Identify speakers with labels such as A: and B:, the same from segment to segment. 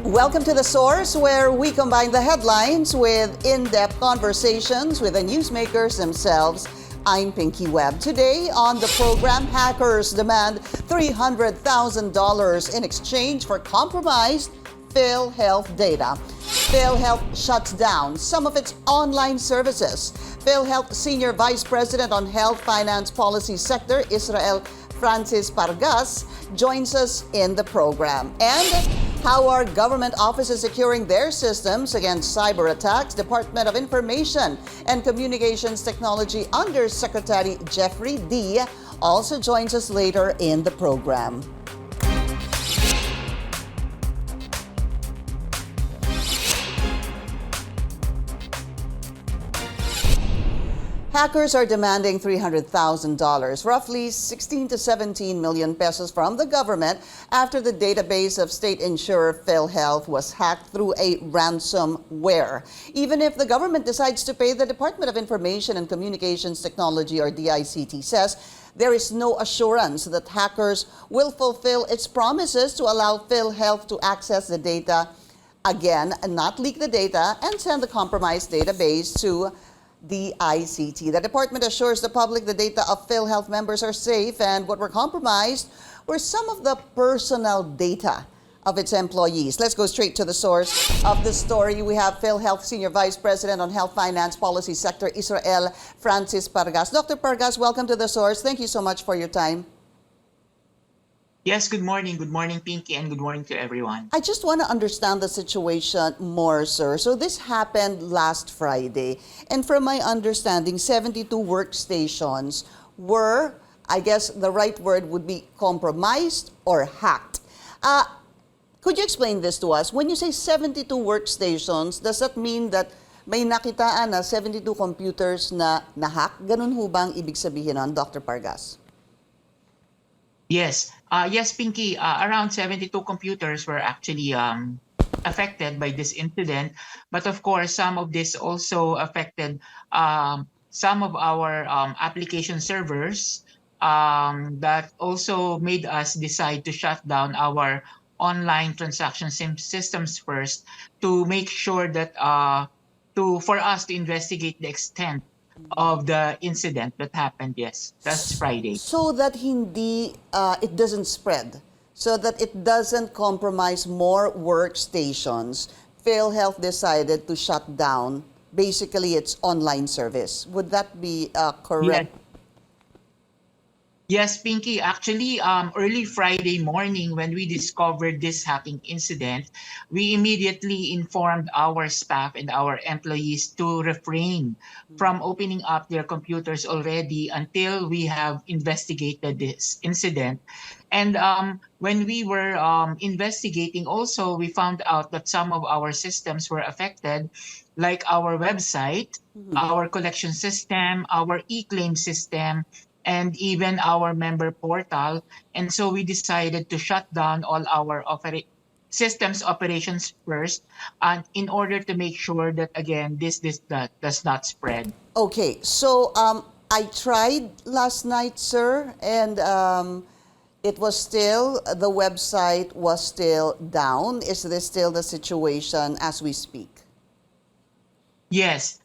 A: Welcome to The Source, where we combine the headlines with in-depth conversations with the newsmakers themselves. I'm Pinky Webb. Today on the program, hackers demand $300,000 in exchange for compromised PhilHealth data. PhilHealth shuts down some of its online services. PhilHealth Senior Vice President on Health Finance Policy Sector, Francis Pargas, joins us in the program. And how are government offices securing their systems against cyber attacks? Department of Information and Communications Technology Under Secretary Jeffrey D. also joins us later in the program. Hackers are demanding $300,000, roughly 16 to 17 million pesos from the government after the database of state insurer PhilHealth was hacked through a ransomware. Even if the government decides to pay, the Department of Information and Communications Technology, or DICT, says there is no assurance that hackers will fulfill its promises to allow PhilHealth to access the data again, and not leak the data and send the compromised database to the ICT. The department assures the public the data of PhilHealth members are safe, and what were compromised were some of the personal data of its employees. Let's go straight to the source of the story. We have PhilHealth Senior Vice President on Health Finance Policy Sector, Francis Pargas. Dr. Pargas, welcome to the source. Thank you so much for your time.
B: Yes, good morning. Good morning, Pinky, and good morning to everyone.
A: I just want to understand the situation more, sir. So this happened last Friday, and from my understanding, 72 workstations were, I guess the right word would be compromised or hacked. Could you explain this to us? When you say 72 workstations, does that mean that may nakitaan na 72 computers na hack? Ganun ho bang ibig sabihin nun, Dr. Pargas?
B: Yes. Yes, Pinky, around 72 computers were actually affected by this incident. But of course, some of this also affected some of our application servers that also made us decide to shut down our online transaction systems first to make sure that for us to investigate the extent of the incident that happened. Yes, that's Friday.
A: So that it doesn't spread, so that it doesn't compromise more workstations, PhilHealth decided to shut down basically its online service. Would that be correct?
B: Yes, Pinky. Actually, early Friday morning when we discovered this hacking incident, we immediately informed our staff and our employees to refrain from opening up their computers already until we have investigated this incident. And when we were investigating also, we found out that some of our systems were affected, like our website, our collection system, our e-claim system, and even our member portal. And so we decided to shut down all our systems operations first, and in order to make sure that, again, this does not spread.
A: Okay, so I tried last night, sir, and the website was still down. Is this still the situation as we speak?
B: Yes.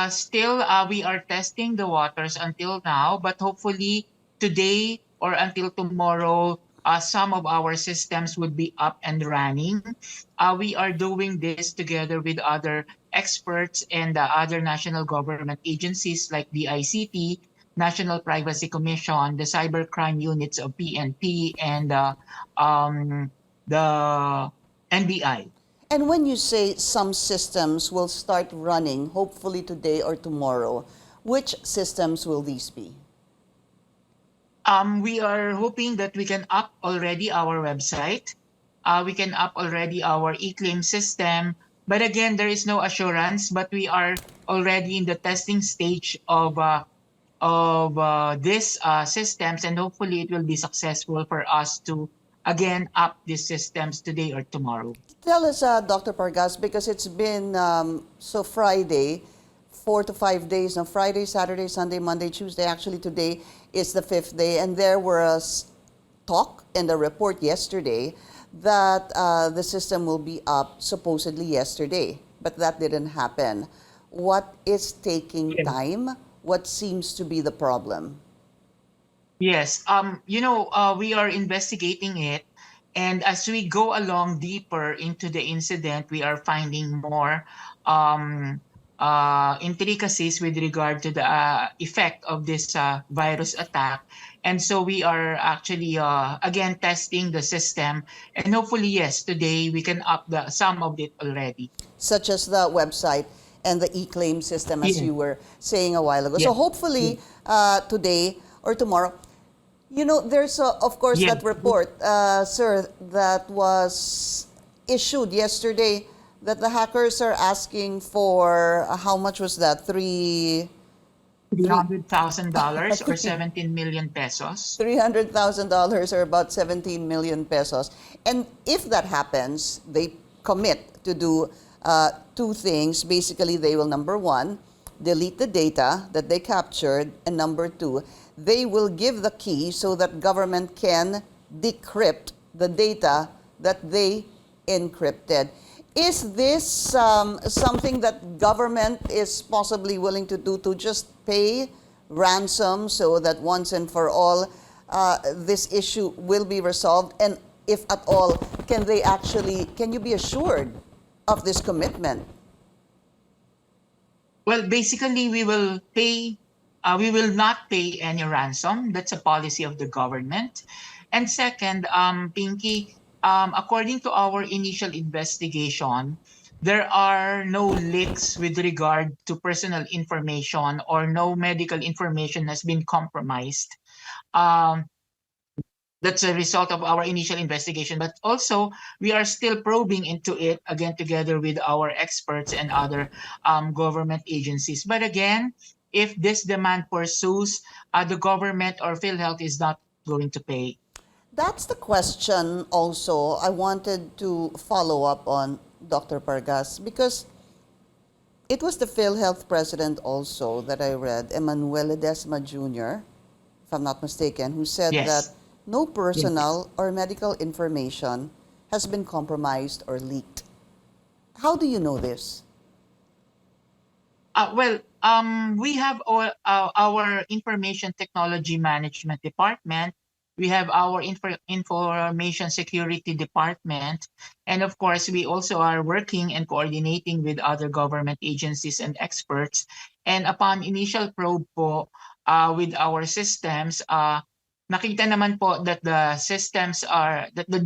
B: Still, we are testing the waters until now, but hopefully today or until tomorrow, some of our systems would be up and running. We are doing this together with other experts and other national government agencies like the ICT, National Privacy Commission, the cybercrime units of PNP, and the NBI.
A: And when you say some systems will start running, hopefully today or tomorrow, which systems will these be?
B: We are hoping that we can up already our website. We can up already our e-claim system. But again, there is no assurance, but we are already in the testing stage of these systems, and hopefully it will be successful for us to again up these systems today or tomorrow.
A: Tell us, Dr. Pargas, because it's been Friday, 4 to 5 days, now Friday, Saturday, Sunday, Monday, Tuesday. Actually, today is the 5th day, and there was talk in the report yesterday that the system will be up supposedly yesterday, but that didn't happen. What is taking
B: Yes.
A: time? What seems to be the problem?
B: Yes. We are investigating it. And as we go along deeper into the incident, we are finding more um, intricacies with regard to the effect of this virus attack. And so we are actually, again, testing the system. And hopefully, yes, today we can up some of it already.
A: Such as the website and the e-claim system, as
B: Yes,
A: you were saying a while ago. So
B: yes,
A: hopefully
B: yes.
A: today or tomorrow. There's, of course,
B: Yes.
A: that report, sir, that was issued yesterday that the hackers are asking for, how much was that? Three,
B: $300,000 or
A: three,
B: 17 million pesos.
A: $300,000 or about 17 million pesos. And if that happens, they commit to do two things. Basically, they will, number one, delete the data that they captured, and number two, they will give the key so that government can decrypt the data that they encrypted. Is this something that government is possibly willing to do, to just pay ransom so that once and for all this issue will be resolved? And if at all, can you be assured of this commitment?
B: Well, basically, we will not pay any ransom. That's a policy of the government. And second, Pinky, according to our initial investigation, there are no leaks with regard to personal information, or no medical information has been compromised. Um, that's a result of our initial investigation, but also we are still probing into it, again, together with our experts and other government agencies. But again, if this demand pursues, the government or PhilHealth is not going to pay.
A: That's the question also I wanted to follow up on, Dr. Pargas, because it was the PhilHealth president also that I read, Emmanuel Ledesma Jr., if I'm not mistaken, who said that
B: Yes.
A: no
B: Yes.
A: personal or medical information has been compromised or leaked. How do you know this?
B: We have our information technology management department. We have our information security department. And of course, we also are working and coordinating with other government agencies and experts. And upon initial probe po with our systems, nakita naman po that the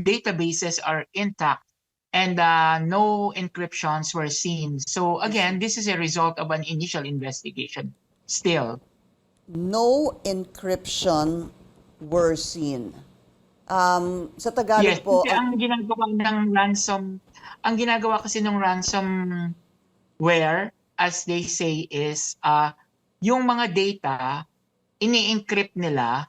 B: databases are intact, and no encryptions were seen. So
A: I see.
B: again, this is a result of an initial investigation still.
A: No encryption were seen. Sa
B: Yes,
A: Tagalog po,
B: kasi ang ginagawa kasi ng ransomware, as they say, is yung mga data, ini-encrypt nila.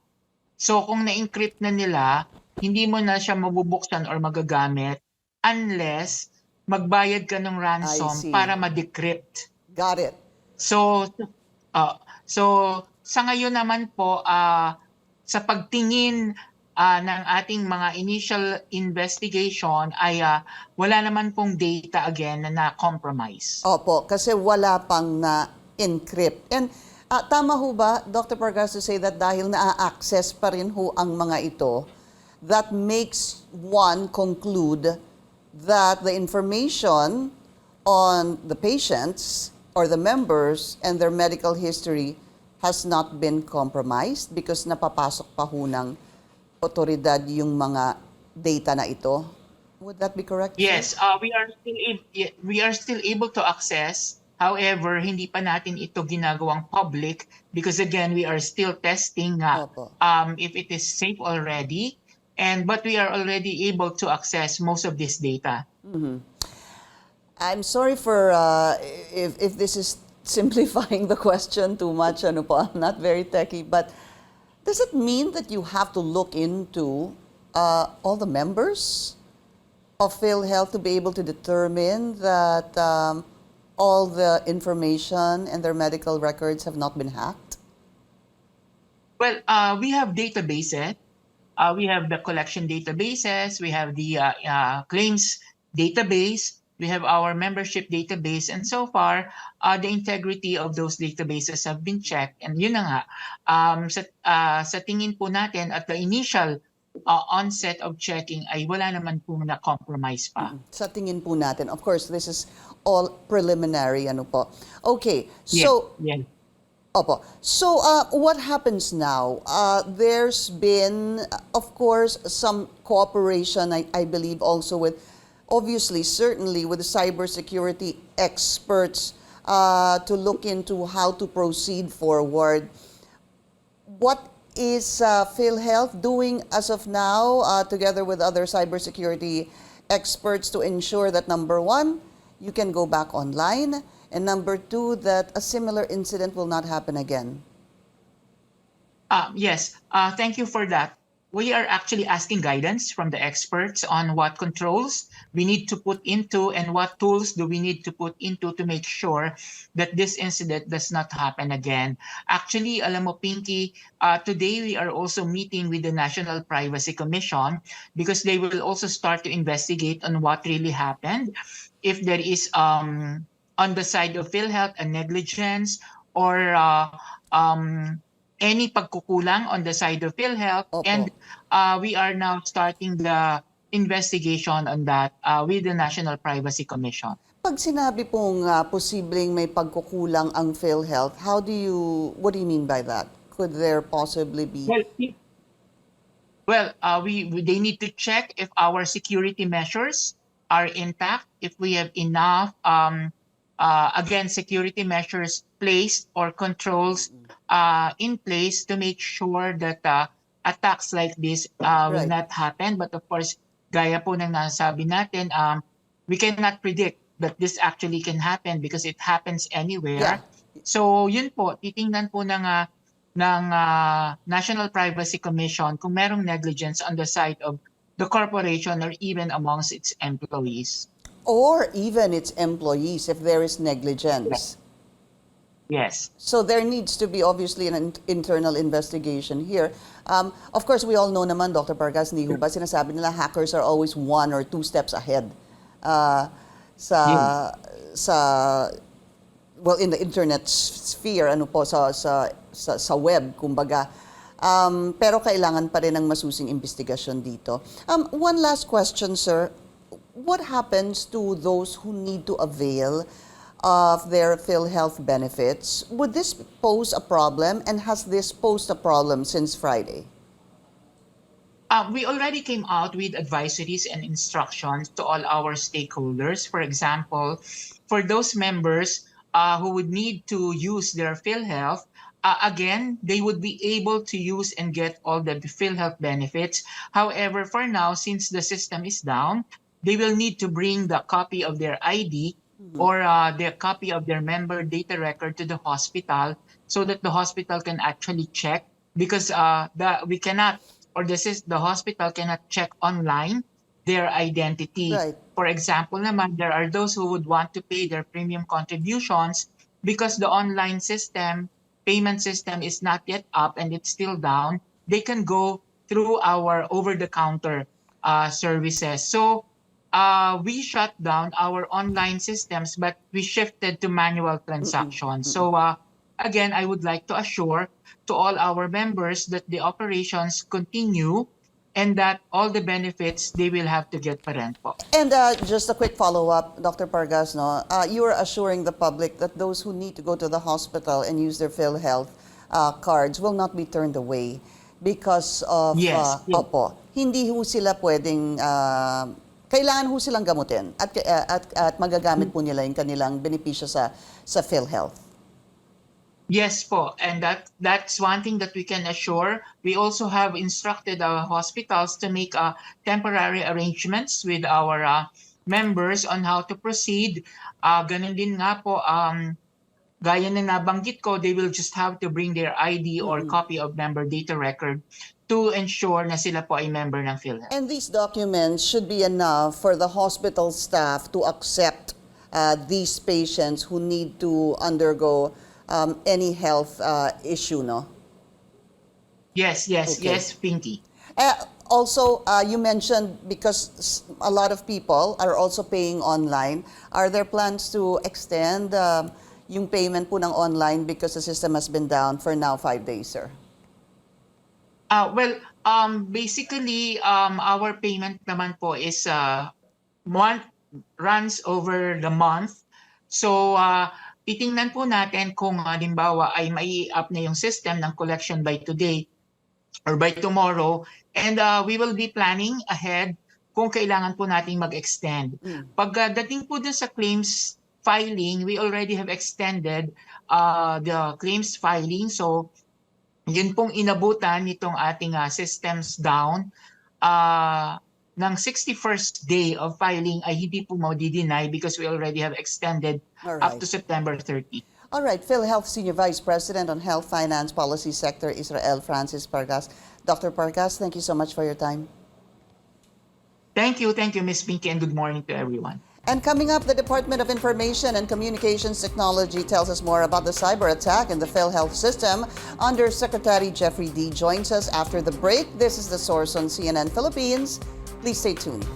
B: So kung na-encrypt na nila, hindi mo na siya mabubuksan or magagamit unless magbayad ka ng
A: I
B: ransom
A: see.
B: para ma-decrypt.
A: Got it.
B: So, so sa ngayon naman po, sa pagtingin ng ating mga initial investigation ay wala naman pong data again na na-compromise.
A: Opo, kasi wala pang na-encrypt. And tama ho ba, Dr. Pargas, to say that dahil na-access pa rin ho ang mga ito, that makes one conclude that the information on the patients or the members and their medical history has not been compromised because napapasok pa ho ng otoridad yung mga data na ito? Would that be correct, sir?
B: Yes, we are still able to access. However, hindi pa natin ito ginagawang public because again, we are still testing
A: Opo.
B: if it is safe already, but we are already able to access most of this data.
A: I'm sorry for if this is simplifying the question too much. Ano po, I'm not very techy, but does it mean that you have to look into all the members of PhilHealth to be able to determine that all the information and their medical records have not been hacked?
B: Well, we have databases We have the collection databases, we have the claims database, we have our membership database, and so far, the integrity of those databases have been checked. And yun na nga, sa tingin po natin at the initial onset of checking ay wala naman po na compromise pa.
A: Sa tingin po natin, of course, this is all preliminary, ano po. Okay,
B: Yes,
A: so
B: yes.
A: Opo. So, what happens now? There's been, of course, some cooperation, I believe, also with, obviously, certainly with the cybersecurity experts to look into how to proceed forward. What is PhilHealth doing as of now, together with other cybersecurity experts, to ensure that, number one, you can go back online, and number two, that a similar incident will not happen again?
B: Yes, thank you for that. We are actually asking guidance from the experts on what controls we need to put into and what tools do we need to put into to make sure that this incident does not happen again. Actually, alam mo, Pinky, today we are also meeting with the National Privacy Commission because they will also start to investigate on what really happened. If there is on the side of PhilHealth a negligence or any pagkukulang on the side of PhilHealth,
A: Opo.
B: and we are now starting the investigation on that with the National Privacy Commission.
A: Pag sinabi pong posibleng may pagkukulang ang PhilHealth, what do you mean by that? Could there possibly be?
B: Well, they need to check if our security measures are intact, if we have enough again security measures placed or controls in place to make sure that attacks like this will
A: Right.
B: not happen. But of course, gaya po ng nasabi natin, we cannot predict that this actually can happen because it happens anywhere.
A: Yeah.
B: So yun po, titingnan po ng National Privacy Commission kung merong negligence on the side of the corporation or even amongst its employees.
A: Or even its employees if there is negligence.
B: Yes.
A: So there needs to be obviously an internal investigation here. Of course, we all know naman, Dr. Pargas, ni ho ba, sinasabi nila hackers are always 1 or 2 steps ahead well, in the internet sphere, ano po, sa web, kumbaga. Pero kailangan pa rin ng masusing investigasyon dito. One last question, sir. What happens to those who need to avail of their PhilHealth benefits? Would this pose a problem, and has this posed a problem since Friday?
B: We already came out with advisories and instructions to all our stakeholders. For example, for those members who would need to use their PhilHealth, again, they would be able to use and get all the PhilHealth benefits. However, for now, since the system is down, they will need to bring the copy of their ID or the copy of their member data record to the hospital so that the hospital can actually check, because we cannot, or the hospital cannot check online their identity.
A: Right.
B: For example naman, there are those who would want to pay their premium contributions because the online system, payment system is not yet up and it's still down. They can go through our over-the-counter services. So we shut down our online systems, but we shifted to manual transactions. So again, I would like to assure to all our members that the operations continue and that all the benefits, they will have to get pa rin po.
A: And just a quick follow-up, Dr. Pargas, no? You are assuring the public that those who need to go to the hospital and use their PhilHealth cards will not be turned away because of,
B: Yes.
A: opo, hindi ho sila pwedeng, kailangan ho silang gamutin at magagamit po nila yung kanilang benepisyo sa PhilHealth.
B: Yes po, and that's one thing that we can assure. We also have instructed our hospitals to make temporary arrangements with our members on how to proceed. Ganun din nga po, gaya na nabanggit ko, they will just have to bring their ID or copy of member data record to ensure na sila po ay member ng PhilHealth.
A: And these documents should be enough for the hospital staff to accept these patients who need to undergo any health issue, no?
B: Yes,
A: Okay.
B: yes, Pinky.
A: Also, you mentioned because a lot of people are also paying online. Are there plans to extend yung payment po ng online because the system has been down for now 5 days, sir?
B: Well, basically, our payment naman po is month runs over the month. So, titingnan po natin kung halimbawa ay mai-up na yung system ng collection by today or by tomorrow. And we will be planning ahead kung kailangan po nating mag-extend. Pagdating po dun sa claims filing, we already have extended the claims filing. So, yun pong inabutan nitong ating systems down ng 61st day of filing ay hindi po madi-deny because we already have extended up to September 30.
A: All right, PhilHealth Senior Vice President on Health Finance Policy Sector, Israel Francis Pargas. Dr. Pargas, thank you so much for your time.
B: Thank you, Ms. Pinky, and good morning to everyone.
A: And coming up, the Department of Information and Communications Technology tells us more about the cyber attack in the PhilHealth system. Under Secretary Jeffrey D. joins us after the break. This is The Source on CNN Philippines. Please stay tuned.